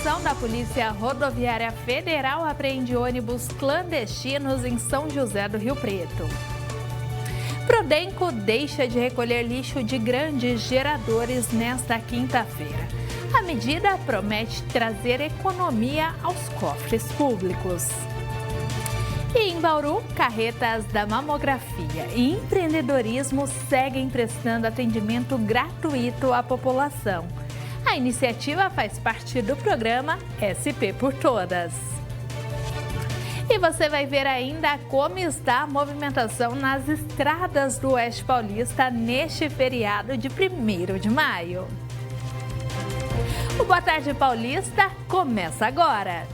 operação da Polícia Rodoviária Federal apreende ônibus clandestinos em São José do Rio Preto. Prodenco deixa de recolher lixo de grandes geradores nesta quinta-feira. A medida promete trazer economia aos cofres públicos. E em Bauru, carretas da mamografia e empreendedorismo seguem prestando atendimento gratuito à população. A iniciativa faz parte do programa SP por Todas. E você vai ver ainda como está a movimentação nas estradas do Oeste Paulista neste feriado de 1º de maio. O Boa Tarde Paulista começa agora.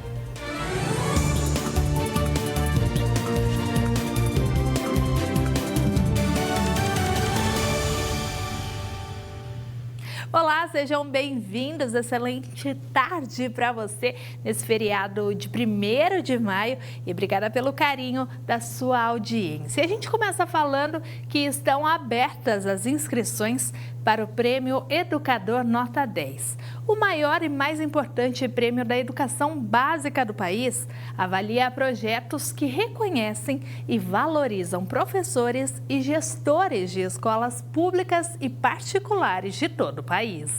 Olá, sejam bem-vindos, excelente tarde para você nesse feriado de 1º de maio e obrigada pelo carinho da sua audiência. A gente começa falando que estão abertas as inscrições para o Prêmio Educador Nota 10. O maior e mais importante prêmio da educação básica do país avalia projetos que reconhecem e valorizam professores e gestores de escolas públicas e particulares de todo o país.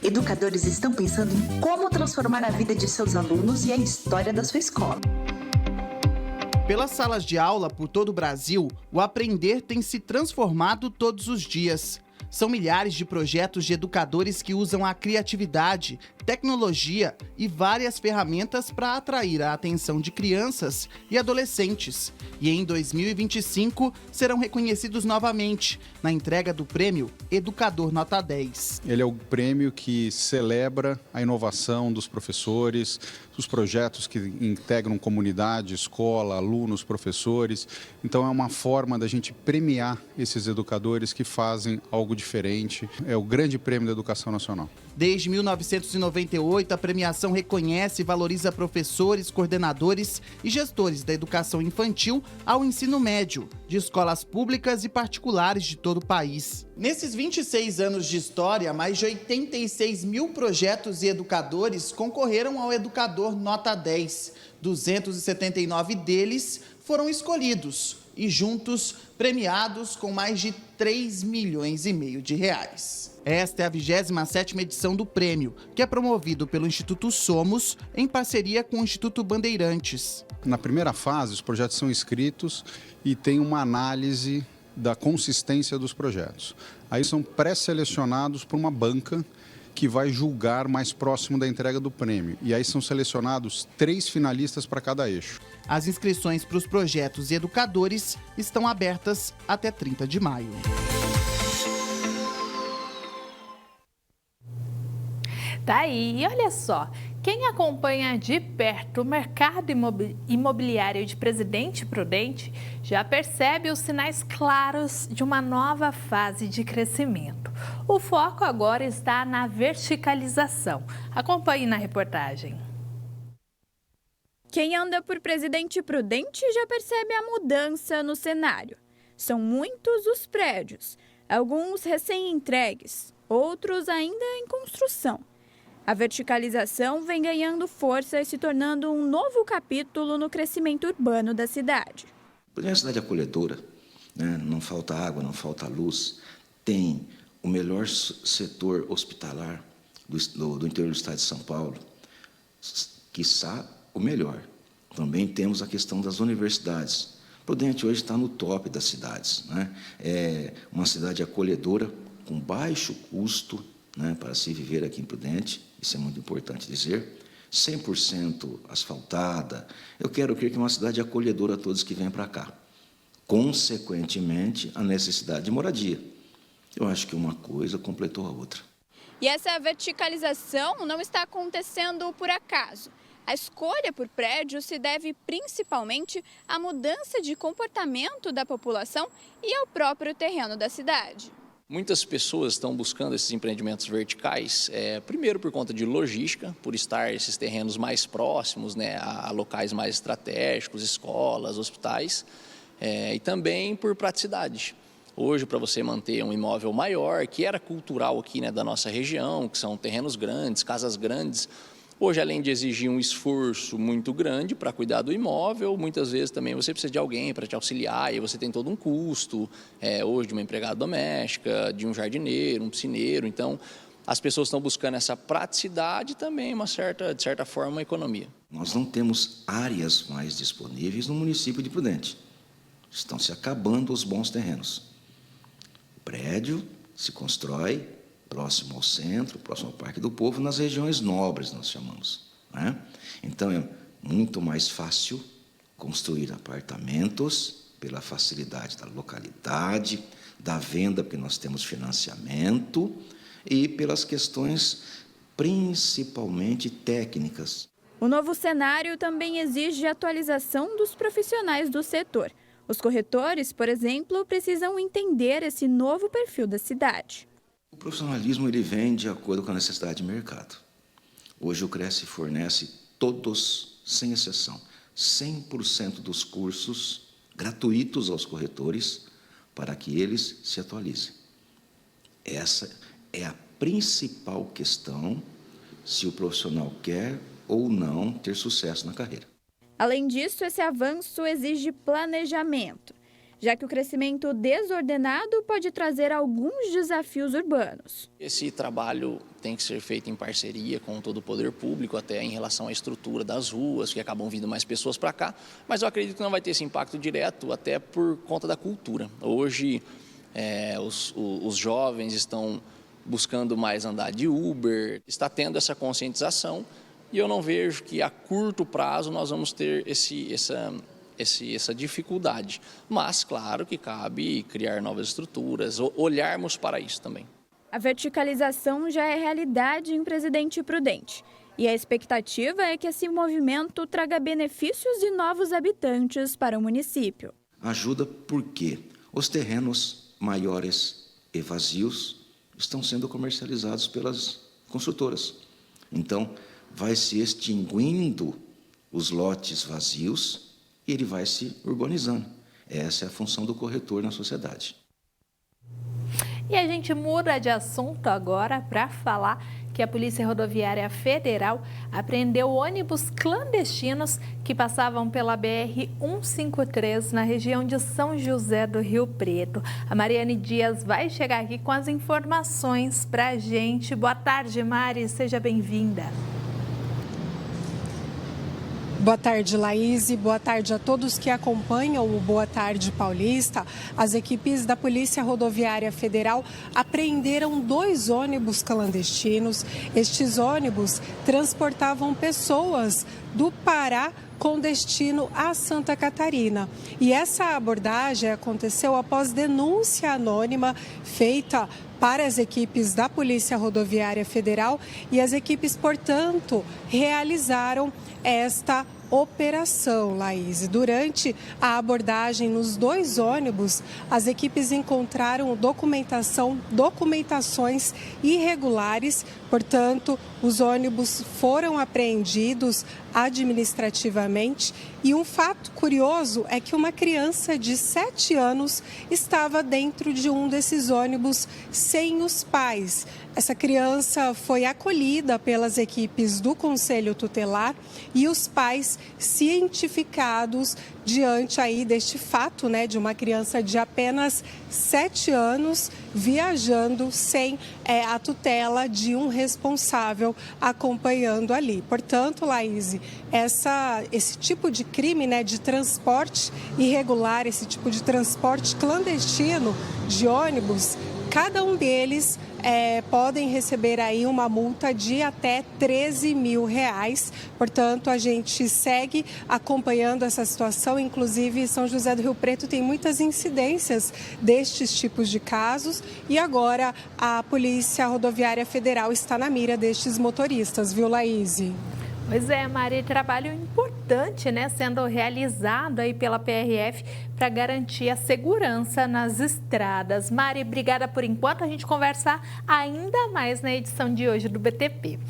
Educadores estão pensando em como transformar a vida de seus alunos e a história da sua escola. Pelas salas de aula por todo o Brasil, o aprender tem se transformado todos os dias. São milhares de projetos de educadores que usam a criatividade, tecnologia e várias ferramentas para atrair a atenção de crianças e adolescentes. E em 2025 serão reconhecidos novamente na entrega do Prêmio Educador Nota 10. Ele é o prêmio que celebra a inovação dos professores, os projetos que integram comunidade, escola, alunos, professores. Então é uma forma da gente premiar esses educadores que fazem algo diferente. É o grande prêmio da educação nacional. Desde 1998, a premiação reconhece e valoriza professores, coordenadores e gestores da educação infantil ao ensino médio, de escolas públicas e particulares de todo o país. Nesses 26 anos de história, mais de 86 mil projetos e educadores concorreram ao Educador Nota 10. 279 deles foram escolhidos e juntos premiados com mais de 3,5 milhões de reais. Esta é a 27ª edição do prêmio, que é promovido pelo Instituto Somos, em parceria com o Instituto Bandeirantes. Na primeira fase, os projetos são inscritos e tem uma análise da consistência dos projetos. Aí são pré-selecionados por uma banca que vai julgar mais próximo da entrega do prêmio. E aí são selecionados 3 finalistas para cada eixo. As inscrições para os projetos e educadores estão abertas até 30 de maio. Tá aí, e olha só, quem acompanha de perto o mercado imobiliário de Presidente Prudente já percebe os sinais claros de uma nova fase de crescimento. O foco agora está na verticalização. Acompanhe na reportagem. Quem anda por Presidente Prudente já percebe a mudança no cenário. São muitos os prédios, alguns recém-entregues, outros ainda em construção. A verticalização vem ganhando força e se tornando um novo capítulo no crescimento urbano da cidade. Prudente é uma cidade acolhedora, né? Não falta água, não falta luz, tem o melhor setor hospitalar do interior do estado de São Paulo, quiçá o melhor. Também temos a questão das universidades. Prudente hoje está no top das cidades, né? É uma cidade acolhedora, com baixo custo, né, para se viver aqui em Prudente, isso é muito importante dizer, 100% asfaltada. Eu quero crer que é uma cidade acolhedora a todos que vêm para cá. Consequentemente, a necessidade de moradia. Eu acho que uma coisa completou a outra. E essa verticalização não está acontecendo por acaso. A escolha por prédio se deve principalmente à mudança de comportamento da população e ao próprio terreno da cidade. Muitas pessoas estão buscando esses empreendimentos verticais, primeiro por conta de logística, por estar esses terrenos mais próximos, né, a locais mais estratégicos, escolas, hospitais, e também por praticidade. Hoje, para você manter um imóvel maior, que era cultural aqui, né, da nossa região, que são terrenos grandes, casas grandes, hoje, além de exigir um esforço muito grande para cuidar do imóvel, muitas vezes também você precisa de alguém para te auxiliar e você tem todo um custo, hoje de uma empregada doméstica, de um jardineiro, um piscineiro. Então, as pessoas estão buscando essa praticidade e também, de certa forma, uma economia. Nós não temos áreas mais disponíveis no município de Prudente. Estão se acabando os bons terrenos. O prédio se constrói próximo ao centro, próximo ao Parque do Povo, nas regiões nobres, nós chamamos, né? Então, é muito mais fácil construir apartamentos pela facilidade da localidade, da venda, porque nós temos financiamento, e pelas questões principalmente técnicas. O novo cenário também exige atualização dos profissionais do setor. Os corretores, por exemplo, precisam entender esse novo perfil da cidade. O profissionalismo ele vem de acordo com a necessidade de mercado. Hoje o Cresce fornece todos, sem exceção, 100% dos cursos gratuitos aos corretores para que eles se atualizem. Essa é a principal questão se o profissional quer ou não ter sucesso na carreira. Além disso, esse avanço exige planejamento, já que o crescimento desordenado pode trazer alguns desafios urbanos. Esse trabalho tem que ser feito em parceria com todo o poder público, até em relação à estrutura das ruas, que acabam vindo mais pessoas para cá, mas eu acredito que não vai ter esse impacto direto, até por conta da cultura. Hoje, os jovens estão buscando mais andar de Uber, está tendo essa conscientização, e eu não vejo que a curto prazo nós vamos ter essa dificuldade. Mas, claro que cabe criar novas estruturas, olharmos para isso também. A verticalização já é realidade em Presidente Prudente. E a expectativa é que esse movimento traga benefícios e novos habitantes para o município. Ajuda porque os terrenos maiores e vazios estão sendo comercializados pelas construtoras. Então, vai se extinguindo os lotes vazios e ele vai se urbanizando. Essa é a função do corretor na sociedade. E a gente muda de assunto agora para falar que a Polícia Rodoviária Federal apreendeu ônibus clandestinos que passavam pela BR-153 na região de São José do Rio Preto. A Mariane Dias vai chegar aqui com as informações para a gente. Boa tarde, Mari, seja bem-vinda. Boa tarde, Laís, e boa tarde a todos que acompanham o Boa Tarde Paulista. As equipes da Polícia Rodoviária Federal apreenderam 2 ônibus clandestinos. Estes ônibus transportavam pessoas do Pará com destino a Santa Catarina. E essa abordagem aconteceu após denúncia anônima feita para as equipes da Polícia Rodoviária Federal e as equipes, portanto, realizaram esta operação, Laís. Durante a abordagem nos 2 ônibus, as equipes encontraram documentações irregulares, portanto, os ônibus foram apreendidos administrativamente. E um fato curioso é que uma criança de 7 anos estava dentro de um desses ônibus sem os pais. Essa criança foi acolhida pelas equipes do Conselho Tutelar e os pais cientificados diante aí deste fato, né, de uma criança de apenas 7 anos viajando sem a tutela de um responsável acompanhando ali. Portanto, Laís, esse tipo de crime, né, de transporte irregular, esse tipo de transporte clandestino de ônibus, cada um deles podem receber aí uma multa de até R$13 mil. Portanto, a gente segue acompanhando essa situação. Inclusive, São José do Rio Preto tem muitas incidências destes tipos de casos. E agora a Polícia Rodoviária Federal está na mira destes motoristas, viu, Laís? Pois é, Mari, trabalho importante, né, sendo realizado aí pela PRF para garantir a segurança nas estradas. Mari, obrigada por enquanto. A gente conversa ainda mais na edição de hoje do BTP.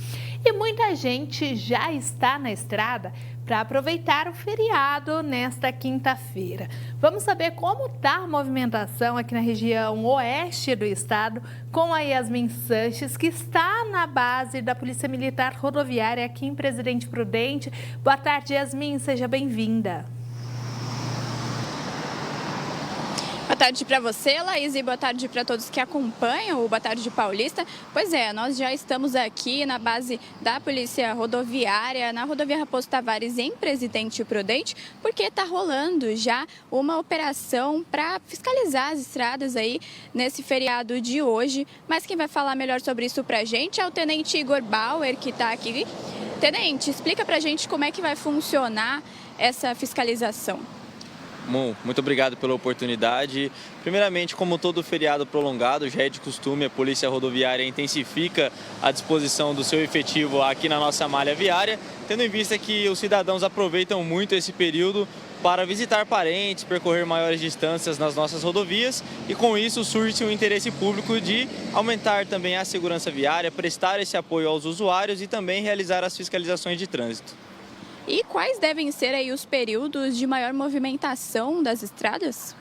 E muita gente já está na estrada para aproveitar o feriado nesta quinta-feira. Vamos saber como está a movimentação aqui na região oeste do estado com a Yasmin Sanches, que está na base da Polícia Militar Rodoviária aqui em Presidente Prudente. Boa tarde, Yasmin, seja bem-vinda. Boa tarde para você, Laís, e boa tarde para todos que acompanham o Boa Tarde Paulista. Pois é, nós já estamos aqui na base da Polícia Rodoviária, na rodovia Raposo Tavares, em Presidente Prudente, porque está rolando já uma operação para fiscalizar as estradas aí nesse feriado de hoje. Mas quem vai falar melhor sobre isso para a gente é o Tenente Igor Bauer, que está aqui. Tenente, explica para a gente como é que vai funcionar essa fiscalização. Bom, muito obrigado pela oportunidade. Primeiramente, como todo feriado prolongado, já é de costume, a Polícia Rodoviária intensifica a disposição do seu efetivo aqui na nossa malha viária, tendo em vista que os cidadãos aproveitam muito esse período para visitar parentes, percorrer maiores distâncias nas nossas rodovias e com isso surge um interesse público de aumentar também a segurança viária, prestar esse apoio aos usuários e também realizar as fiscalizações de trânsito. E quais devem ser aí os períodos de maior movimentação das estradas?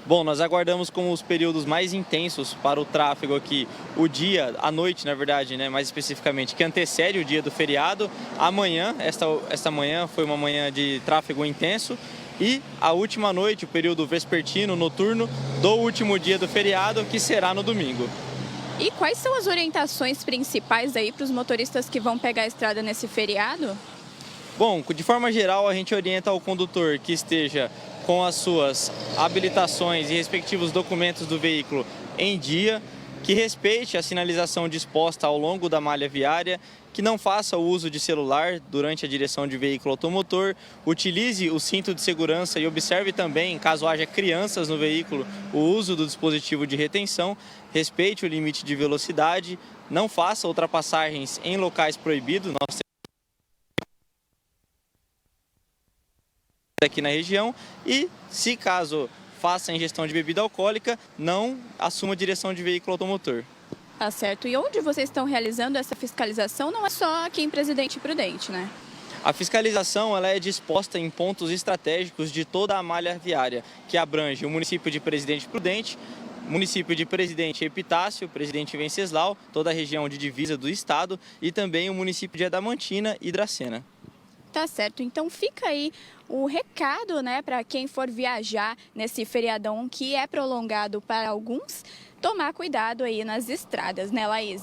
Bom, nós aguardamos como os períodos mais intensos para o tráfego aqui, o dia, a noite, na verdade, né, mais especificamente, que antecede o dia do feriado. Amanhã, esta manhã foi uma manhã de tráfego intenso e a última noite, o período vespertino, noturno, do último dia do feriado, que será no domingo. E quais são as orientações principais aí para os motoristas que vão pegar a estrada nesse feriado? Bom, de forma geral, a gente orienta ao condutor que esteja com as suas habilitações e respectivos documentos do veículo em dia, que respeite a sinalização disposta ao longo da malha viária, que não faça o uso de celular durante a direção de veículo automotor, utilize o cinto de segurança e observe também, caso haja crianças no veículo, o uso do dispositivo de retenção, respeite o limite de velocidade, não faça ultrapassagens em locais proibidos. Nós aqui na região e, se caso faça ingestão de bebida alcoólica, não assuma a direção de veículo automotor. Tá certo. E onde vocês estão realizando essa fiscalização não é só aqui em Presidente Prudente, né? A fiscalização ela é disposta em pontos estratégicos de toda a malha viária, que abrange o município de Presidente Prudente, município de Presidente Epitácio, Presidente Venceslau, toda a região de divisa do estado e também o município de Adamantina e Dracena. Tá certo, então fica aí o recado, né, para quem for viajar nesse feriadão que é prolongado para alguns, tomar cuidado aí nas estradas, né, Laís?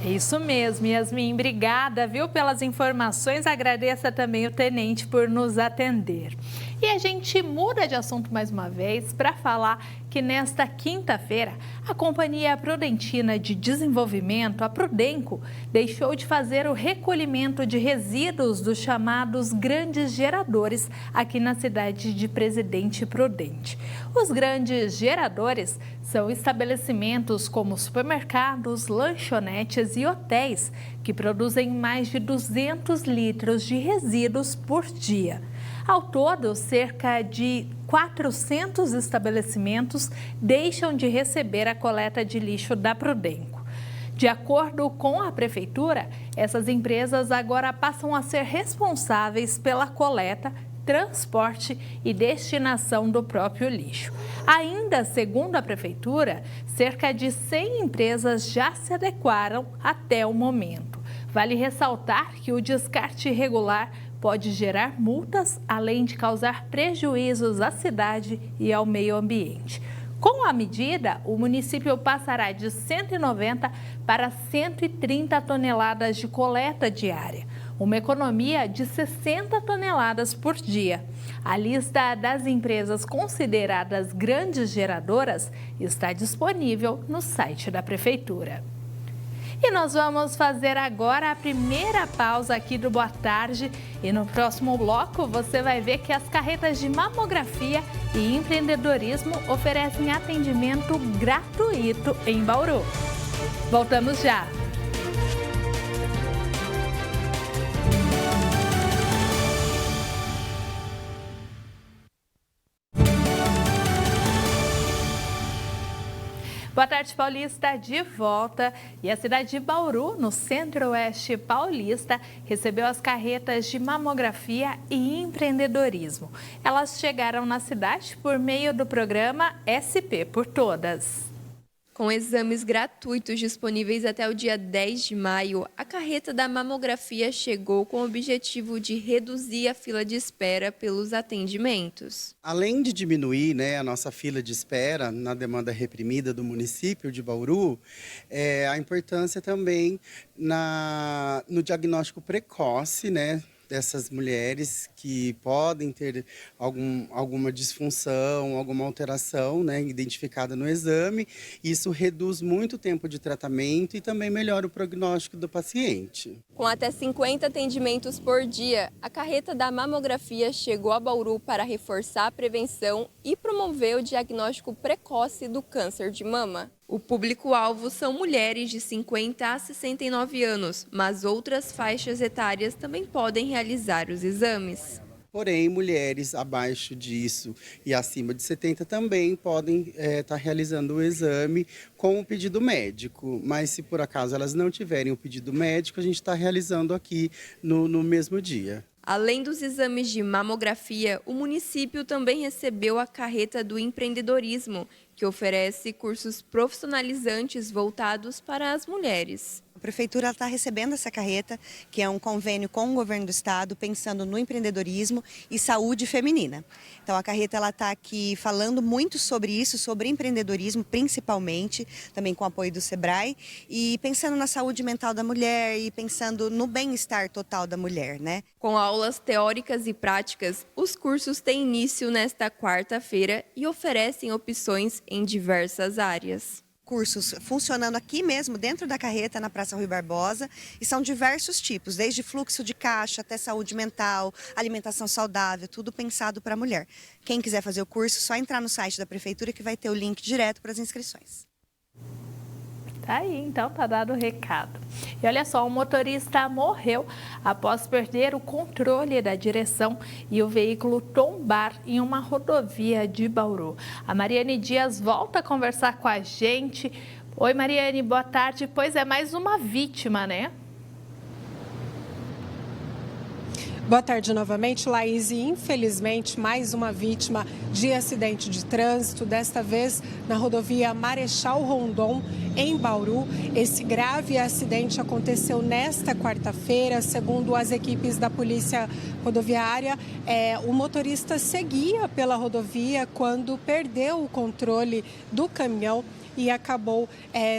Isso mesmo, Yasmin, obrigada, viu, pelas informações, agradeça também o tenente por nos atender. E a gente muda de assunto mais uma vez para falar que nesta quinta-feira a Companhia Prudentina de Desenvolvimento, a Prudenco, deixou de fazer o recolhimento de resíduos dos chamados grandes geradores aqui na cidade de Presidente Prudente. Os grandes geradores são estabelecimentos como supermercados, lanchonetes e hotéis que produzem mais de 200 litros de resíduos por dia. Ao todo, cerca de 400 estabelecimentos deixam de receber a coleta de lixo da Prudenco. De acordo com a Prefeitura, essas empresas agora passam a ser responsáveis pela coleta, transporte e destinação do próprio lixo. Ainda segundo a Prefeitura, cerca de 100 empresas já se adequaram até o momento. Vale ressaltar que o descarte irregular pode gerar multas, além de causar prejuízos à cidade e ao meio ambiente. Com a medida, o município passará de 190 para 130 toneladas de coleta diária, uma economia de 60 toneladas por dia. A lista das empresas consideradas grandes geradoras está disponível no site da Prefeitura. E nós vamos fazer agora a primeira pausa aqui do Boa Tarde. E no próximo bloco você vai ver que as carretas de mamografia e empreendedorismo oferecem atendimento gratuito em Bauru. Voltamos já! Boa tarde, Paulista, de volta. E a cidade de Bauru, no centro-oeste paulista, recebeu as carretas de mamografia e empreendedorismo. Elas chegaram na cidade por meio do programa SP por Todas. Com exames gratuitos disponíveis até o dia 10 de maio, a carreta da mamografia chegou com o objetivo de reduzir a fila de espera pelos atendimentos. Além de diminuir, a nossa fila de espera na demanda reprimida do município de Bauru, a importância também no diagnóstico precoce, dessas mulheres que podem ter alguma disfunção, alguma alteração identificada no exame. Isso reduz muito o tempo de tratamento e também melhora o prognóstico do paciente. Com até 50 atendimentos por dia, a carreta da mamografia chegou a Bauru para reforçar a prevenção e promover o diagnóstico precoce do câncer de mama. O público-alvo são mulheres de 50 a 69 anos, mas outras faixas etárias também podem realizar os exames. Porém, mulheres abaixo disso e acima de 70 também podem estar realizando o exame com o pedido médico. Mas se por acaso elas não tiverem o pedido médico, a gente está realizando aqui no mesmo dia. Além dos exames de mamografia, o município também recebeu a carreta do empreendedorismo, que oferece cursos profissionalizantes voltados para as mulheres. A Prefeitura está recebendo essa carreta, que é um convênio com o Governo do Estado, pensando no empreendedorismo e saúde feminina. Então a carreta está aqui falando muito sobre isso, sobre empreendedorismo principalmente, também com o apoio do Sebrae, e pensando na saúde mental da mulher e pensando no bem-estar total da mulher, Com aulas teóricas e práticas, os cursos têm início nesta quarta-feira e oferecem opções em diversas áreas. Cursos funcionando aqui mesmo, dentro da carreta, na Praça Rui Barbosa, e são diversos tipos, desde fluxo de caixa até saúde mental, alimentação saudável, tudo pensado para a mulher. Quem quiser fazer o curso, só entrar no site da Prefeitura que vai ter o link direto para as inscrições. Tá aí, então tá dado o recado. E olha só, um motorista morreu após perder o controle da direção e o veículo tombar em uma rodovia de Bauru. A Mariane Dias volta a conversar com a gente. Oi, Mariane, boa tarde. Pois é, mais uma vítima, Boa tarde novamente, Laís. E infelizmente, mais uma vítima de acidente de trânsito, desta vez na rodovia Marechal Rondon, em Bauru. Esse grave acidente aconteceu nesta quarta-feira, segundo as equipes da Polícia Rodoviária. O motorista seguia pela rodovia quando perdeu o controle do caminhão e acabou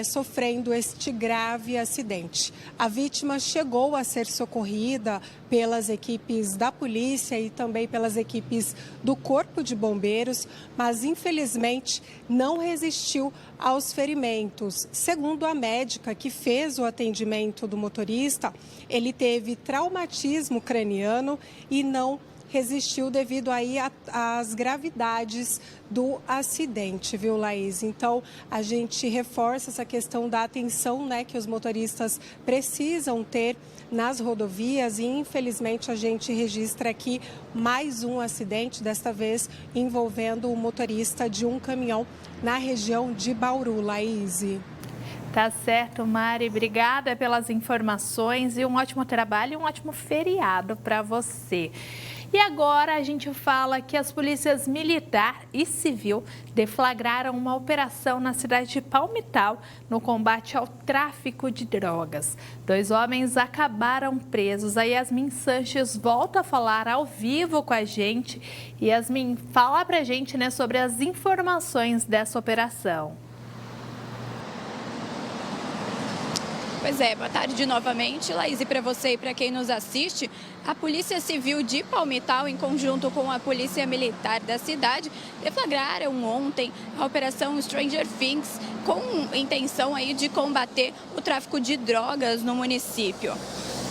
sofrendo este grave acidente. A vítima chegou a ser socorrida pelas equipes da polícia e também pelas equipes do Corpo de Bombeiros, mas infelizmente não resistiu aos ferimentos. Segundo a médica que fez o atendimento do motorista, ele teve traumatismo craniano e não resistiu devido aí às gravidades do acidente, viu, Laís? Então, a gente reforça essa questão da atenção, que os motoristas precisam ter nas rodovias e, infelizmente, a gente registra aqui mais um acidente, desta vez envolvendo o motorista de um caminhão na região de Bauru, Laís. Tá certo, Mari. Obrigada pelas informações e um ótimo trabalho e um ótimo feriado para você. E agora a gente fala que as polícias militar e civil deflagraram uma operação na cidade de Palmital no combate ao tráfico de drogas. 2 homens acabaram presos. A Yasmin Sanches volta a falar ao vivo com a gente. Yasmin, fala pra gente, sobre as informações dessa operação. Pois é, boa tarde novamente, Laís, e para você e para quem nos assiste, a Polícia Civil de Palmital, em conjunto com a Polícia Militar da cidade, deflagraram ontem a Operação Stranger Things, com intenção aí de combater o tráfico de drogas no município.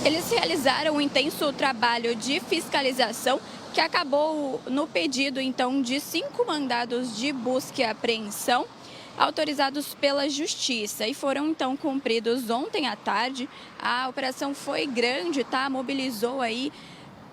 Eles realizaram um intenso trabalho de fiscalização que acabou no pedido, então, de 5 mandados de busca e apreensão, autorizados pela Justiça e foram então cumpridos ontem à tarde. A operação foi grande, mobilizou aí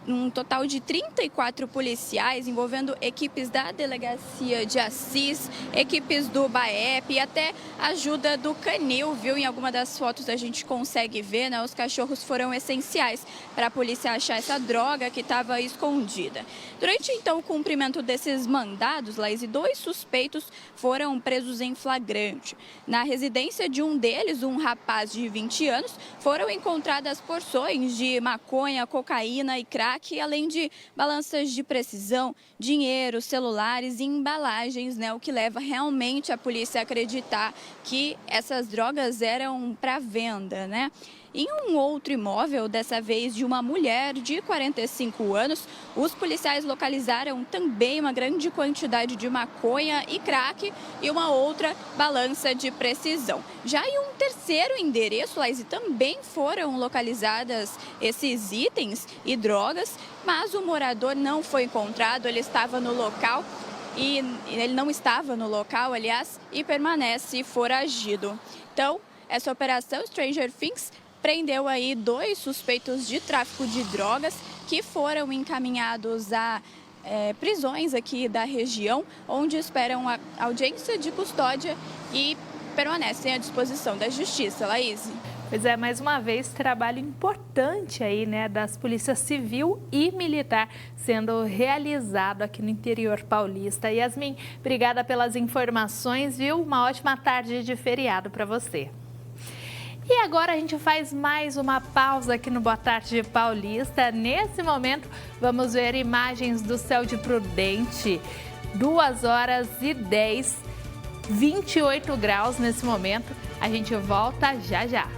um total de 34 policiais, envolvendo equipes da Delegacia de Assis, equipes do BAEP e até ajuda do Canil, viu? Em alguma das fotos a gente consegue ver, né? Os cachorros foram essenciais para a polícia achar essa droga que estava escondida. Durante, então, o cumprimento desses mandados, Laís, 2 suspeitos foram presos em flagrante. Na residência de um deles, um rapaz de 20 anos, foram encontradas porções de maconha, cocaína e crack, além de balanças de precisão, dinheiro, celulares e embalagens, né? O que leva realmente a polícia a acreditar que essas drogas eram para venda, né? Em um outro imóvel, dessa vez de uma mulher de 45 anos, os policiais localizaram também uma grande quantidade de maconha e crack e uma outra balança de precisão. Já em um terceiro endereço, Laís, também foram localizadas esses itens e drogas, mas o morador não foi encontrado, ele estava no local. E ele não estava no local, aliás, e permanece foragido. Então, essa operação Stranger Things prendeu aí 2 suspeitos de tráfico de drogas que foram encaminhados a prisões aqui da região, onde esperam a audiência de custódia e permanecem à disposição da Justiça. Laís. Pois é, mais uma vez, trabalho importante aí, né, das polícias civil e militar sendo realizado aqui no interior paulista. Yasmin, obrigada pelas informações, viu? Uma ótima tarde de feriado para você. E agora a gente faz mais uma pausa aqui no Boa Tarde Paulista. Nesse momento, vamos ver imagens do céu de Prudente. 2h10, 28 graus nesse momento. A gente volta já já.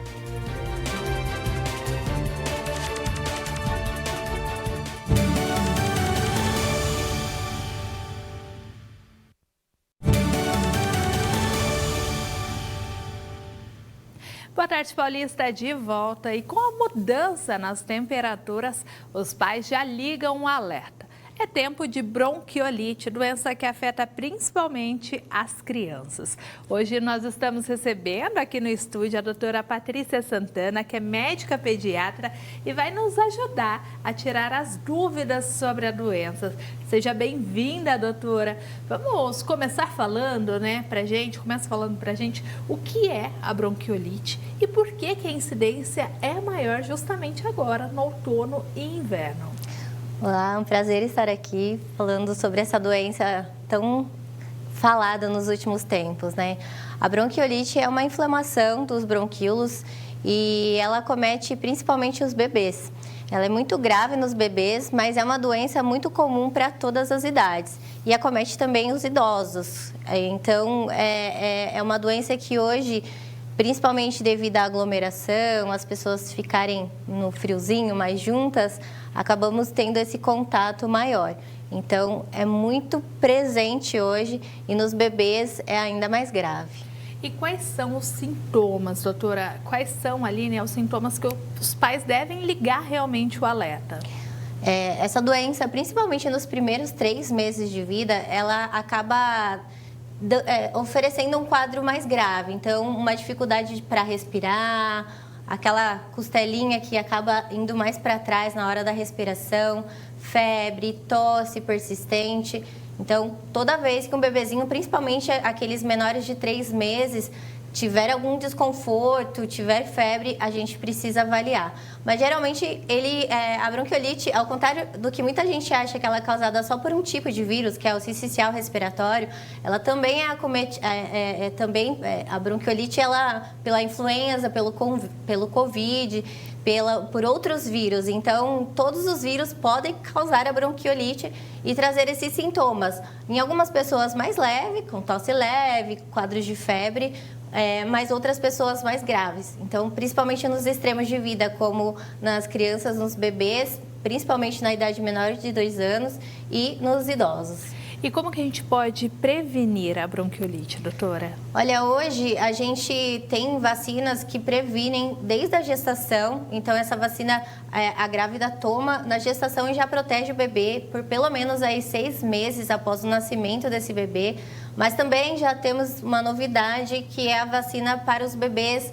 Boa tarde, Paulista, de volta. E com a mudança nas temperaturas, os pais já ligam um alerta. É tempo de bronquiolite, doença que afeta principalmente as crianças. Hoje nós estamos recebendo aqui no estúdio a doutora Patrícia Santana, que é médica pediatra e vai nos ajudar a tirar as dúvidas sobre a doença. Seja bem-vinda, doutora. Vamos começar falando, né, começa falando pra gente o que é a bronquiolite e por que a incidência é maior justamente agora, no outono e inverno. Olá, é um prazer estar aqui falando sobre essa doença tão falada nos últimos tempos, né? A bronquiolite é uma inflamação dos bronquíolos e ela acomete principalmente os bebês. Ela é muito grave nos bebês, mas é uma doença muito comum para todas as idades e acomete também os idosos. Então, é uma doença que hoje, principalmente devido à aglomeração, as pessoas ficarem no friozinho mais juntas, acabamos tendo esse contato maior. Então, é muito presente hoje e nos bebês é ainda mais grave. E quais são os sintomas, doutora? Quais são ali, né, os sintomas que os pais devem ligar realmente o alerta? Essa doença, principalmente nos primeiros 3 meses de vida, ela acaba oferecendo um quadro mais grave. Então, uma dificuldade para respirar, aquela costelinha que acaba indo mais para trás na hora da respiração, febre, tosse persistente. Então, toda vez que um bebezinho, principalmente aqueles menores de 3 meses, tiver algum desconforto, tiver febre, a gente precisa avaliar. Mas, geralmente, a bronquiolite, ao contrário do que muita gente acha que ela é causada só por um tipo de vírus, que é o sincicial respiratório, ela também a bronquiolite, ela, pela influenza, pelo Covid, por outros vírus. Então, todos os vírus podem causar a bronquiolite e trazer esses sintomas. Em algumas pessoas mais leve, com tosse leve, quadros de febre, mas outras pessoas mais graves. Então, principalmente nos extremos de vida, como nas crianças, nos bebês, principalmente na idade menor de 2 anos e nos idosos. E como que a gente pode prevenir a bronquiolite, doutora? Olha, hoje a gente tem vacinas que previnem desde a gestação. Então, essa vacina a grávida toma na gestação e já protege o bebê por pelo menos aí 6 meses após o nascimento desse bebê. Mas também já temos uma novidade, que é a vacina para os bebês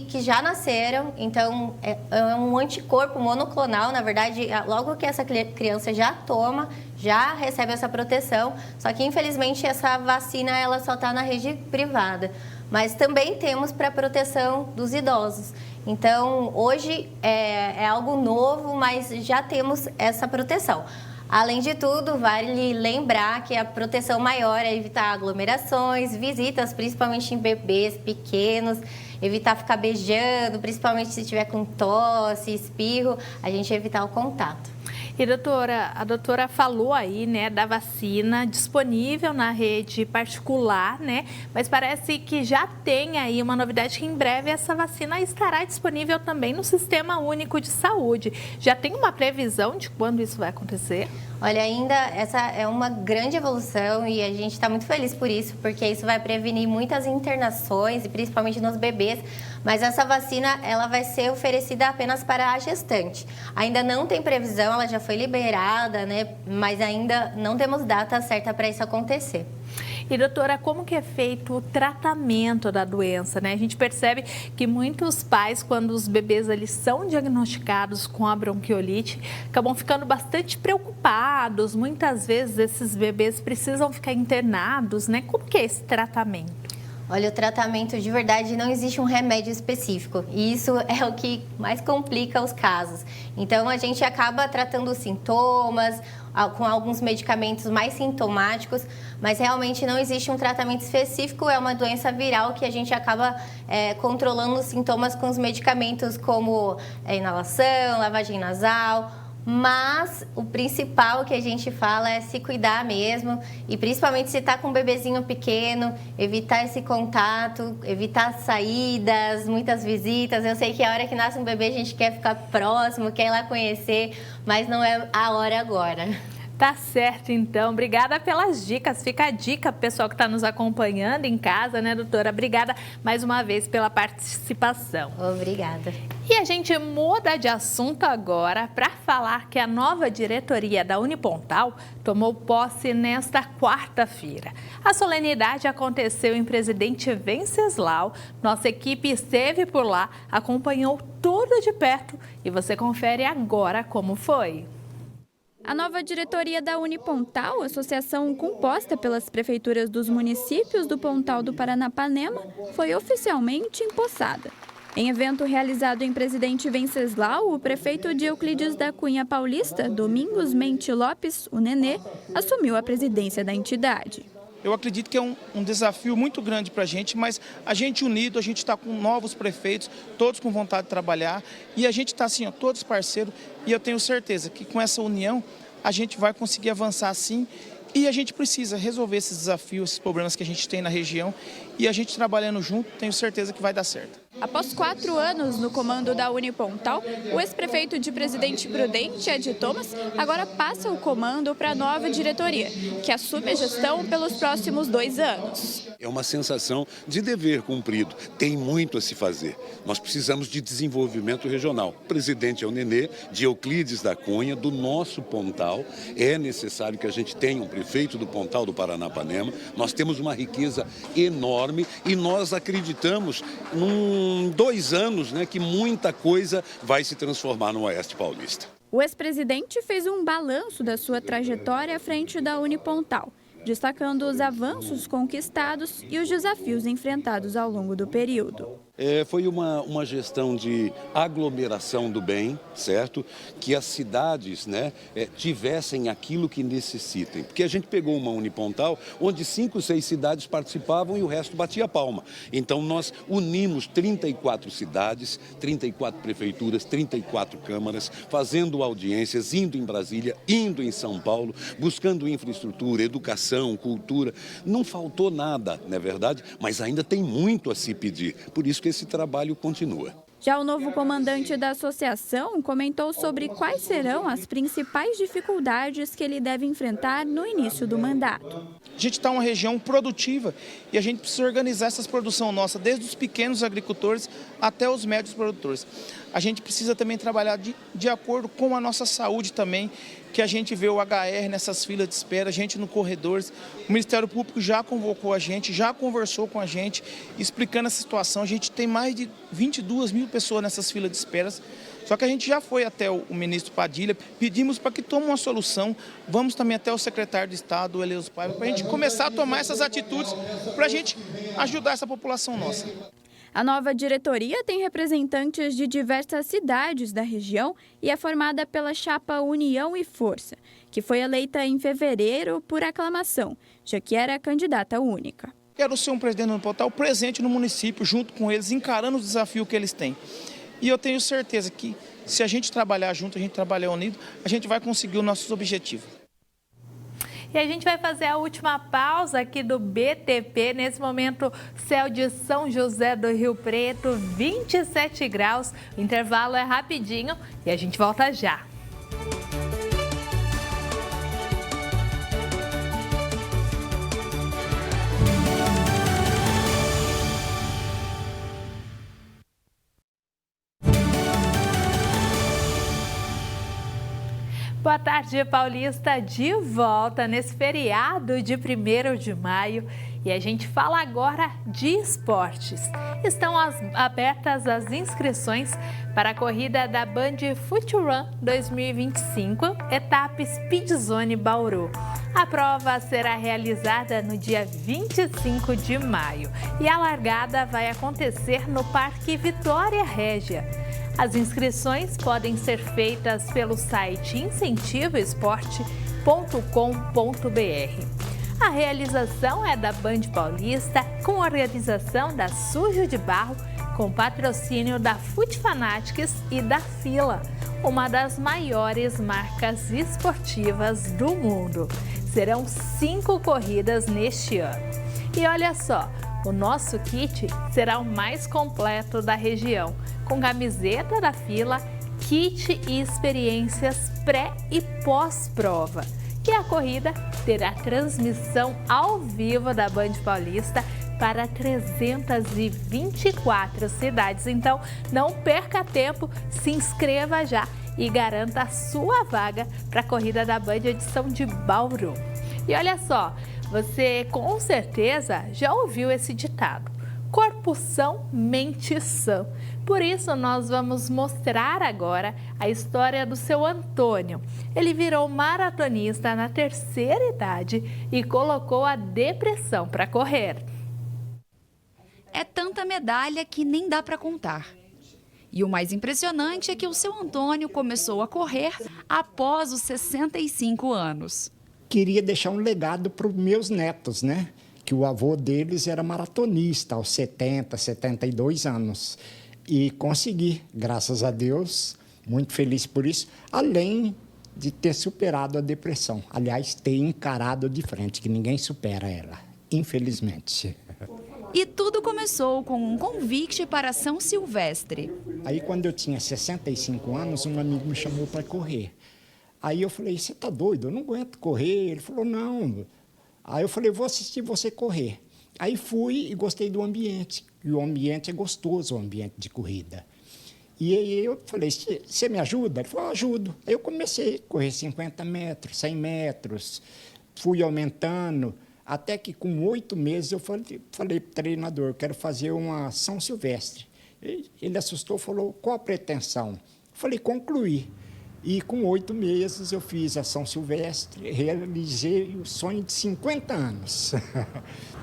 que já nasceram, então é um anticorpo monoclonal, na verdade, logo que essa criança já toma, já recebe essa proteção, só que infelizmente essa vacina ela só está na rede privada, mas também temos para proteção dos idosos. Então, hoje é algo novo, mas já temos essa proteção. Além de tudo, vale lembrar que a proteção maior é evitar aglomerações, visitas, principalmente em bebês pequenos, evitar ficar beijando, principalmente se tiver com tosse, espirro, a gente evitar o contato. E doutora, a doutora falou aí, né, da vacina disponível na rede particular, né? Mas parece que já tem aí uma novidade que em breve essa vacina estará disponível também no Sistema Único de Saúde. Já tem uma previsão de quando isso vai acontecer? Olha, ainda essa é uma grande evolução e a gente está muito feliz por isso, porque isso vai prevenir muitas internações, e principalmente nos bebês, mas essa vacina ela vai ser oferecida apenas para a gestante. Ainda não tem previsão, ela já foi liberada, né? Mas ainda não temos data certa para isso acontecer. E doutora, como que é feito o tratamento da doença, né? A gente percebe que muitos pais, quando os bebês eles são diagnosticados com a bronquiolite, acabam ficando bastante preocupados. Muitas vezes esses bebês precisam ficar internados, né? Como que é esse tratamento? Olha, o tratamento de verdade não existe um remédio específico e isso é o que mais complica os casos. Então a gente acaba tratando os sintomas com alguns medicamentos mais sintomáticos, mas realmente não existe um tratamento específico, é uma doença viral que a gente acaba controlando os sintomas com os medicamentos como inalação, lavagem nasal. Mas o principal que a gente fala é se cuidar mesmo e principalmente se está com um bebezinho pequeno, evitar esse contato, evitar saídas, muitas visitas. Eu sei que a hora que nasce um bebê a gente quer ficar próximo, quer ir lá conhecer, mas não é a hora agora. Tá certo, então. Obrigada pelas dicas. Fica a dica pro pessoal que está nos acompanhando em casa, né, doutora? Obrigada mais uma vez pela participação. Obrigada. E a gente muda de assunto agora para falar que a nova diretoria da Unipontal tomou posse nesta quarta-feira. A solenidade aconteceu em Presidente Venceslau. Nossa equipe esteve por lá, acompanhou tudo de perto e você confere agora como foi. A nova diretoria da Unipontal, associação composta pelas prefeituras dos municípios do Pontal do Paranapanema, foi oficialmente empossada. Em evento realizado em Presidente Venceslau, o prefeito de Euclides da Cunha Paulista, Domingos Mente Lopes, o Nenê, assumiu a presidência da entidade. Eu acredito que é um desafio muito grande para a gente, mas a gente unido, a gente está com novos prefeitos, todos com vontade de trabalhar e a gente está assim, ó, todos parceiros e eu tenho certeza que com essa união a gente vai conseguir avançar sim e a gente precisa resolver esses desafios, esses problemas que a gente tem na região e a gente trabalhando junto, tenho certeza que vai dar certo. Após 4 anos no comando da Unipontal, o ex-prefeito de Presidente Prudente, Ed Thomas, agora passa o comando para a nova diretoria, que assume a gestão pelos próximos 2 anos. É uma sensação de dever cumprido, tem muito a se fazer. Nós precisamos de desenvolvimento regional. O presidente é o Nenê, de Euclides da Cunha, do nosso Pontal. É necessário que a gente tenha um prefeito do Pontal do Paranapanema. Nós temos uma riqueza enorme e nós acreditamos em 2 anos, né, que muita coisa vai se transformar no Oeste Paulista. O ex-presidente fez um balanço da sua trajetória à frente da Unipontal, destacando os avanços conquistados e os desafios enfrentados ao longo do período. Foi uma gestão de aglomeração do bem, certo? Que as cidades, né, tivessem aquilo que necessitem. Porque a gente pegou uma Unipontal onde 5, 6 cidades participavam e o resto batia palma. Então nós unimos 34 cidades, 34 prefeituras, 34 câmaras, fazendo audiências, indo em Brasília, indo em São Paulo, buscando infraestrutura, educação, cultura. Não faltou nada, não é verdade? Mas ainda tem muito a se pedir. Por isso que esse trabalho continua. Já o novo comandante da associação comentou sobre quais serão as principais dificuldades que ele deve enfrentar no início do mandato. A gente está uma região produtiva e a gente precisa organizar essa produção nossa, desde os pequenos agricultores até os médios produtores. a gente precisa também trabalhar de acordo com a nossa saúde também, que a gente vê o HR nessas filas de espera, a gente no corredores. O Ministério Público já convocou a gente, já conversou com a gente, explicando essa situação. A gente tem mais de 22 mil pessoas nessas filas de espera. Só que a gente já foi até o ministro Padilha, pedimos para que tome uma solução. Vamos também até o secretário de Estado, o Eleus Paiva, para a gente começar a tomar essas atitudes para a gente ajudar essa população nossa. A nova diretoria tem representantes de diversas cidades da região e é formada pela chapa União e Força, que foi eleita em fevereiro por aclamação, já que era candidata única. Quero ser um presidente municipal presente no município, junto com eles, encarando os desafios que eles têm. E eu tenho certeza que, se a gente trabalhar junto, a gente trabalhar unido, a gente vai conseguir os nossos objetivos. E a gente vai fazer a última pausa aqui do BTP. Nesse momento, céu de São José do Rio Preto, 27 graus. O intervalo é rapidinho e a gente volta já. Boa tarde, Paulista, de volta nesse feriado de 1º de maio e a gente fala agora de esportes. Estão abertas as inscrições para a corrida da Band Foot Run 2025, etapa Speed Zone Bauru. A prova será realizada no dia 25 de maio e a largada vai acontecer no Parque Vitória Régia. As inscrições podem ser feitas pelo site incentivoesporte.com.br. A realização é da Band Paulista, com organização da Sujo de Barro, com patrocínio da Foot Fanatics e da Fila, uma das maiores marcas esportivas do mundo. Serão 5 corridas neste ano. E olha só, o nosso kit será o mais completo da região, com camiseta da Fila, kit e experiências pré e pós-prova. E a corrida terá transmissão ao vivo da Band Paulista para 324 cidades. Então, não perca tempo, se inscreva já e garanta a sua vaga para a corrida da Band edição de Bauru. E olha só, você com certeza já ouviu esse ditado: corpo são, mente sã. Por isso, nós vamos mostrar agora a história do seu Antônio. Ele virou maratonista na 3ª idade e colocou a depressão para correr. É tanta medalha que nem dá para contar. E o mais impressionante é que o seu Antônio começou a correr após os 65 anos. Queria deixar um legado para os meus netos, né? Que o avô deles era maratonista aos 70, 72 anos. E consegui, graças a Deus, muito feliz por isso, além de ter superado a depressão. Aliás, ter encarado de frente, que ninguém supera ela, infelizmente. E tudo começou com um convite para São Silvestre. Aí, quando eu tinha 65 anos, um amigo me chamou para correr. Aí eu falei, você tá doido? Eu não aguento correr. Ele falou, não. Aí eu falei, vou assistir você correr. Aí fui e gostei do ambiente. E o ambiente é gostoso, o ambiente de corrida. E aí eu falei, você me ajuda? Ele falou, ajudo. Aí eu comecei a correr 50 metros, 100 metros. Fui aumentando, até que com 8 meses eu falei para o treinador, quero fazer uma São Silvestre. Ele assustou, falou, qual a pretensão? Eu falei, concluir. E com 8 meses eu fiz a São Silvestre, realizei o sonho de 50 anos.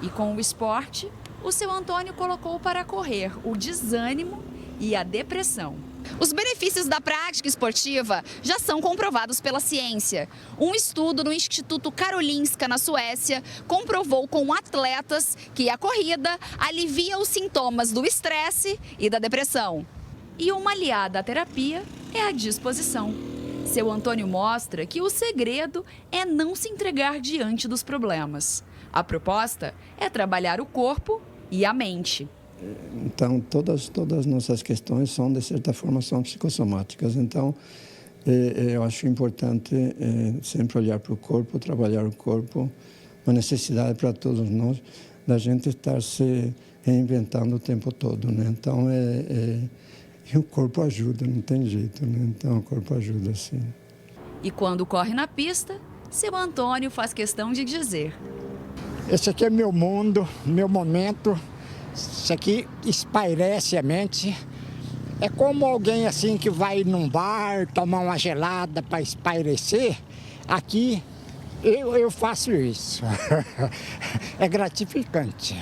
E com o esporte, o seu Antônio colocou para correr o desânimo e a depressão. Os benefícios da prática esportiva já são comprovados pela ciência. Um estudo no Instituto Karolinska, na Suécia, comprovou com atletas que a corrida alivia os sintomas do estresse e da depressão. E uma aliada à terapia é a disposição. Seu Antônio mostra que o segredo é não se entregar diante dos problemas. A proposta é trabalhar o corpo e a mente. Então, todas as nossas questões são, de certa forma, são psicossomáticas. Então, eu acho importante sempre olhar para o corpo, trabalhar o corpo, uma necessidade para todos nós, da gente estar se reinventando o tempo todo, né? Então, E o corpo ajuda, não tem jeito, né? Então o corpo ajuda sim. E quando corre na pista, seu Antônio faz questão de dizer: esse aqui é meu mundo, meu momento. Isso aqui espairece a mente. É como alguém assim que vai num bar, tomar uma gelada para espairecer. Aqui eu faço isso. É gratificante.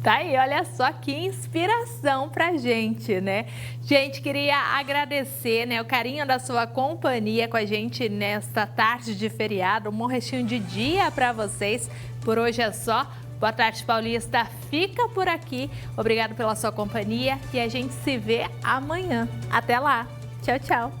Tá aí, olha só que inspiração pra gente, né? Gente, queria agradecer, né, o carinho da sua companhia com a gente nesta tarde de feriado. Um bom restinho de dia pra vocês. Por hoje é só. Boa tarde, Paulista. Fica por aqui. Obrigado pela sua companhia e a gente se vê amanhã. Até lá. Tchau, tchau.